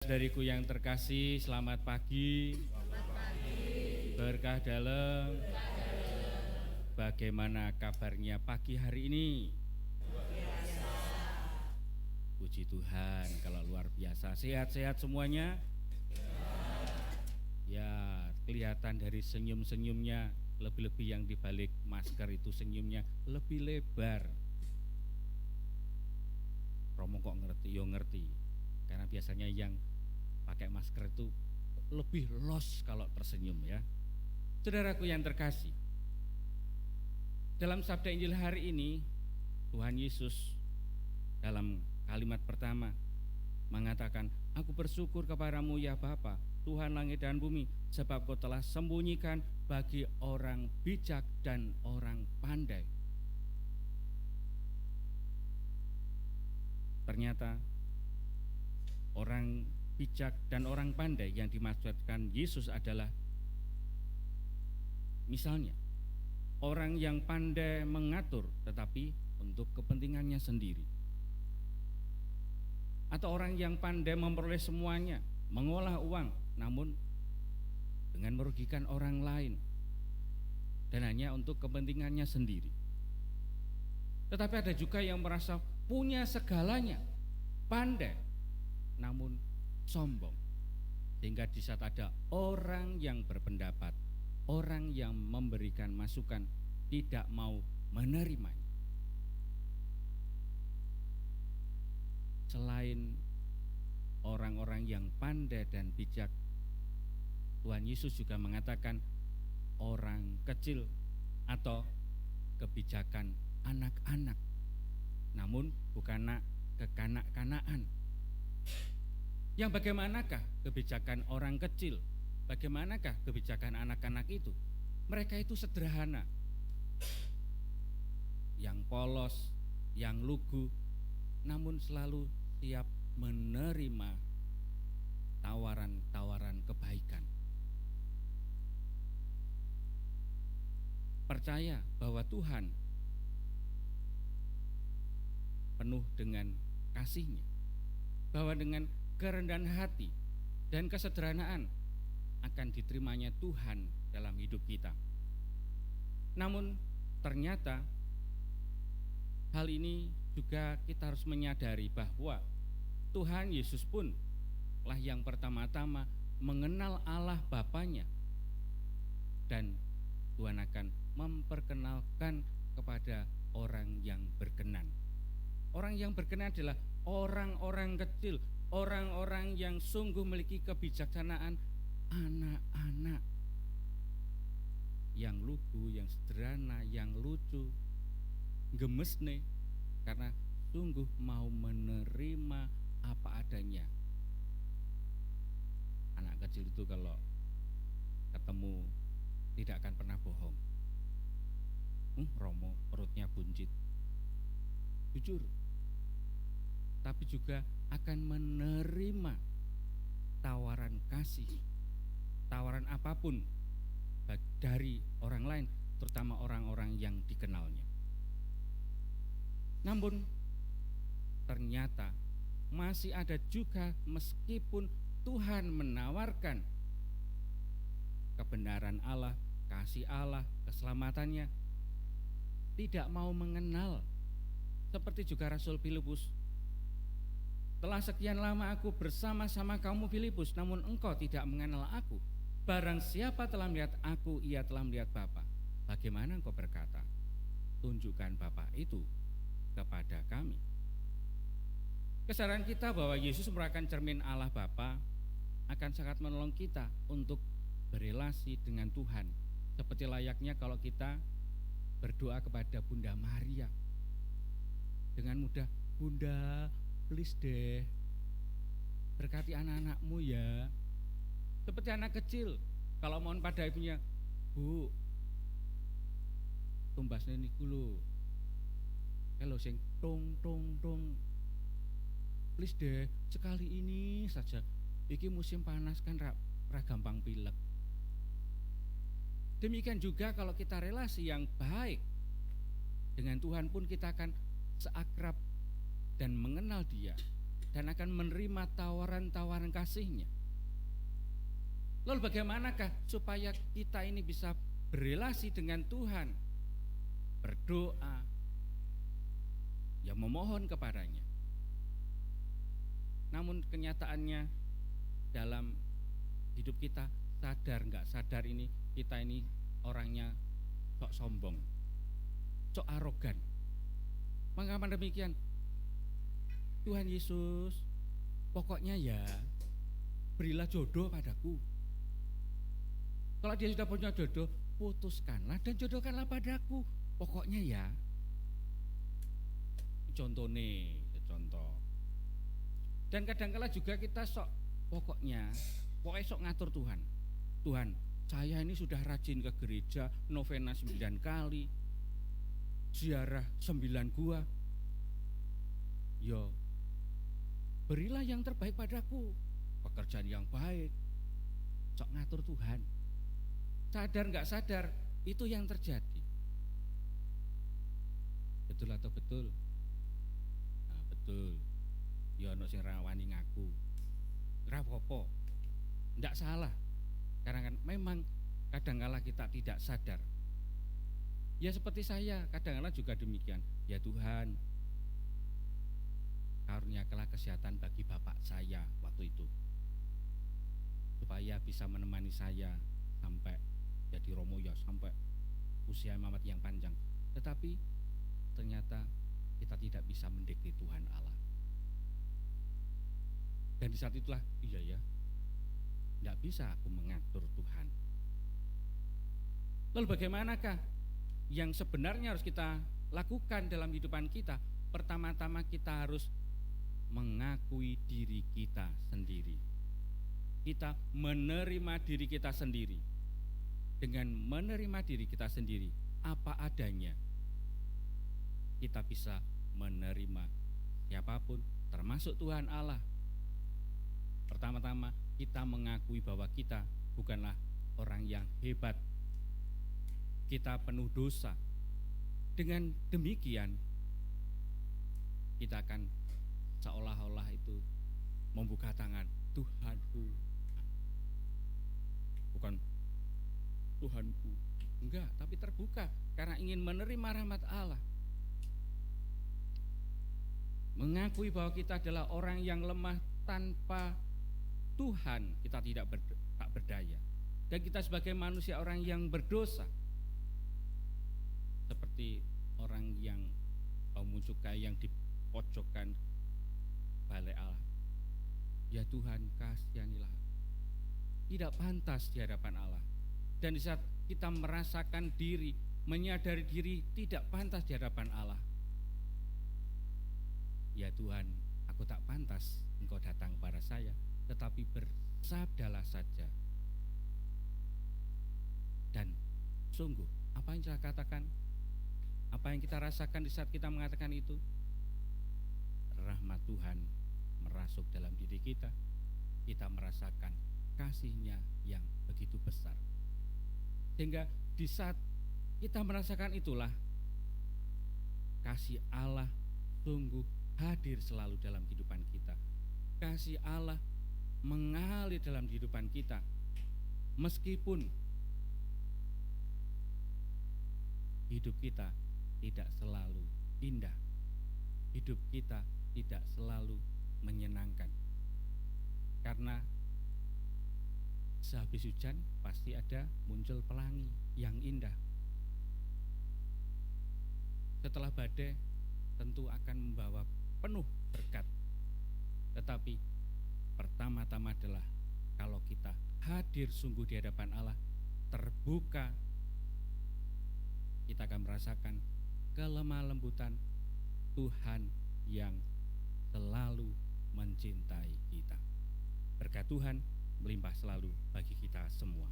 Saudariku yang terkasih, selamat pagi. Berkah dalam. Bagaimana kabarnya pagi hari ini? Puji Tuhan, kalau luar biasa. Sehat-sehat semuanya? Ya, kelihatan dari senyum-senyumnya, lebih-lebih yang dibalik masker itu senyumnya lebih lebar. Romo kok ngerti? Yo ngerti. Karena biasanya yang pakai masker itu lebih los kalau tersenyum ya. Saudaraku yang terkasih, dalam sabda Injil hari ini Tuhan Yesus dalam kalimat pertama mengatakan, "Aku bersyukur kepadamu ya Bapa, Tuhan langit dan bumi, sebab Kau telah sembunyikan bagi orang bijak dan orang pandai." Ternyata orang bijak dan orang pandai yang dimaksudkan Yesus adalah misalnya orang yang pandai mengatur tetapi untuk kepentingannya sendiri, atau orang yang pandai memperoleh semuanya, mengolah uang namun dengan merugikan orang lain dan hanya untuk kepentingannya sendiri. Tetapi ada juga yang merasa punya segalanya, pandai namun sombong, sehingga di saat ada orang yang berpendapat, orang yang memberikan masukan, tidak mau menerimanya. Selain orang-orang yang pandai dan bijak, Tuhan Yesus juga mengatakan orang kecil atau kebijakan anak-anak, namun bukan kekanak-kanakan. Yang bagaimanakah kebijakan orang kecil? Bagaimanakah kebijakan anak-anak itu? Mereka itu sederhana, yang polos, yang lugu, namun selalu siap menerima tawaran-tawaran kebaikan. Percaya bahwa Tuhan penuh dengan kasih-Nya, bahwa dengan kerendahan hati dan kesederhanaan akan diterimanya Tuhan dalam hidup kita. Namun ternyata hal ini juga kita harus menyadari bahwa Tuhan Yesus pun lah yang pertama-tama mengenal Allah Bapanya, dan Tuhan akan memperkenalkan kepada orang yang berkenan. Orang yang berkenan adalah orang-orang kecil, orang-orang yang sungguh memiliki kebijaksanaan, anak-anak yang lugu, yang sederhana, yang lucu, gemes nih, karena sungguh mau menerima apa adanya. Anak kecil itu kalau ketemu tidak akan pernah bohong. Romo perutnya buncit, jujur, tapi juga akan menerima tawaran kasih, tawaran apapun dari orang lain, terutama orang-orang yang dikenalnya. Namun ternyata masih ada juga, meskipun Tuhan menawarkan kebenaran Allah, kasih Allah, keselamatannya, tidak mau mengenal. Seperti juga Rasul Filipus, "Telah sekian lama aku bersama-sama kamu Filipus, namun engkau tidak mengenal aku. Barang siapa telah melihat aku, ia telah melihat Bapa. Bagaimana engkau berkata, tunjukkan Bapa itu kepada kami?" Kesadaran kita bahwa Yesus merupakan cermin Allah Bapa akan sangat menolong kita untuk berelasi dengan Tuhan, seperti layaknya kalau kita berdoa kepada Bunda Maria dengan mudah, "Bunda, please deh, berkati anak-anakmu ya." Seperti anak kecil kalau mohon pada ibunya, "Bu, tumbasnya niku lho, kalau sing tong tong tong, please deh, sekali ini saja, iki musim panas kan ra gampang pilek." Demikian juga kalau kita relasi yang baik dengan Tuhan pun, kita akan seakrab dan mengenal Dia dan akan menerima tawaran-tawaran kasih-Nya. Lalu bagaimanakah supaya kita ini bisa berelasi dengan Tuhan, berdoa, ya memohon kepadanya. Namun kenyataannya dalam hidup kita, sadar nggak sadar ini, kita ini orangnya sok sombong, sok arogan. Mengapa demikian? Tuhan Yesus, pokoknya ya berilah jodoh padaku. Kalau dia sudah punya jodoh, putuskanlah dan jodohkanlah padaku. Pokoknya ya. Contoh. Dan kadang-kala juga kita pokoknya sok ngatur Tuhan. Tuhan, saya ini sudah rajin ke gereja, novena 9 kali, ziarah 9 gua. Yo, berilah yang terbaik padaku, pekerjaan yang baik. Sok ngatur Tuhan. Sadar nggak sadar, itu yang terjadi. Betul atau betul? Nah, betul. Ya ono sing rawani ngaku. Ora apa-apa. Ndak salah. Karena kan memang kadang-kala kita tidak sadar. Ya seperti saya, kadang-kala juga demikian. Ya Tuhan, karuniakanlah kesehatan bagi bapak saya waktu itu, supaya bisa menemani saya sampai jadi romo ya, sampai usia mamat yang panjang. Tetapi ternyata kita tidak bisa mendekati Tuhan Allah. Dan di saat itulah, iya ya, tidak bisa aku mengatur Tuhan. Lalu bagaimanakah yang sebenarnya harus kita lakukan dalam kehidupan kita? Pertama-tama kita harus mengakui diri kita sendiri. Kita menerima diri kita sendiri. Dengan menerima diri kita sendiri apa adanya, kita bisa menerima siapapun, termasuk Tuhan Allah. Pertama-tama kita mengakui bahwa kita bukanlah orang yang hebat, kita penuh dosa. Dengan demikian kita akan seolah-olah itu membuka tangan, Tuhanku, bukan Tuhanku, enggak, tapi terbuka karena ingin menerima rahmat Allah. Mengakui bahwa kita adalah orang yang lemah, tanpa Tuhan kita tak berdaya. Dan kita sebagai manusia orang yang berdosa, seperti orang yang bau cukai yang dipojokkan balai Allah. Ya Tuhan, kasihanilah. Tidak pantas di hadapan Allah. Dan di saat kita merasakan diri, menyadari diri tidak pantas di hadapan Allah, ya Tuhan, aku tak pantas Engkau datang kepada saya, tetapi bersabdalah saja. Dan sungguh, apa yang saya katakan, apa yang kita rasakan di saat kita mengatakan itu, rahmat Tuhan merasuk dalam diri kita, kita merasakan kasih-Nya yang begitu besar. Sehingga di saat kita merasakan itulah, kasih Allah sungguh hadir selalu dalam kehidupan kita. Kasih Allah mengalir dalam kehidupan kita. Meskipun hidup kita tidak selalu indah, hidup kita tidak selalu menyenangkan. Karena sehabis hujan pasti ada muncul pelangi yang indah. Setelah badai tentu akan membawa penuh berkat. Tetapi pertama-tama adalah kalau kita hadir sungguh di hadapan Allah, terbuka, kita akan merasakan kelemah lembutan Tuhan yang selalu mencintai kita. Berkat Tuhan melimpah selalu bagi kita semua.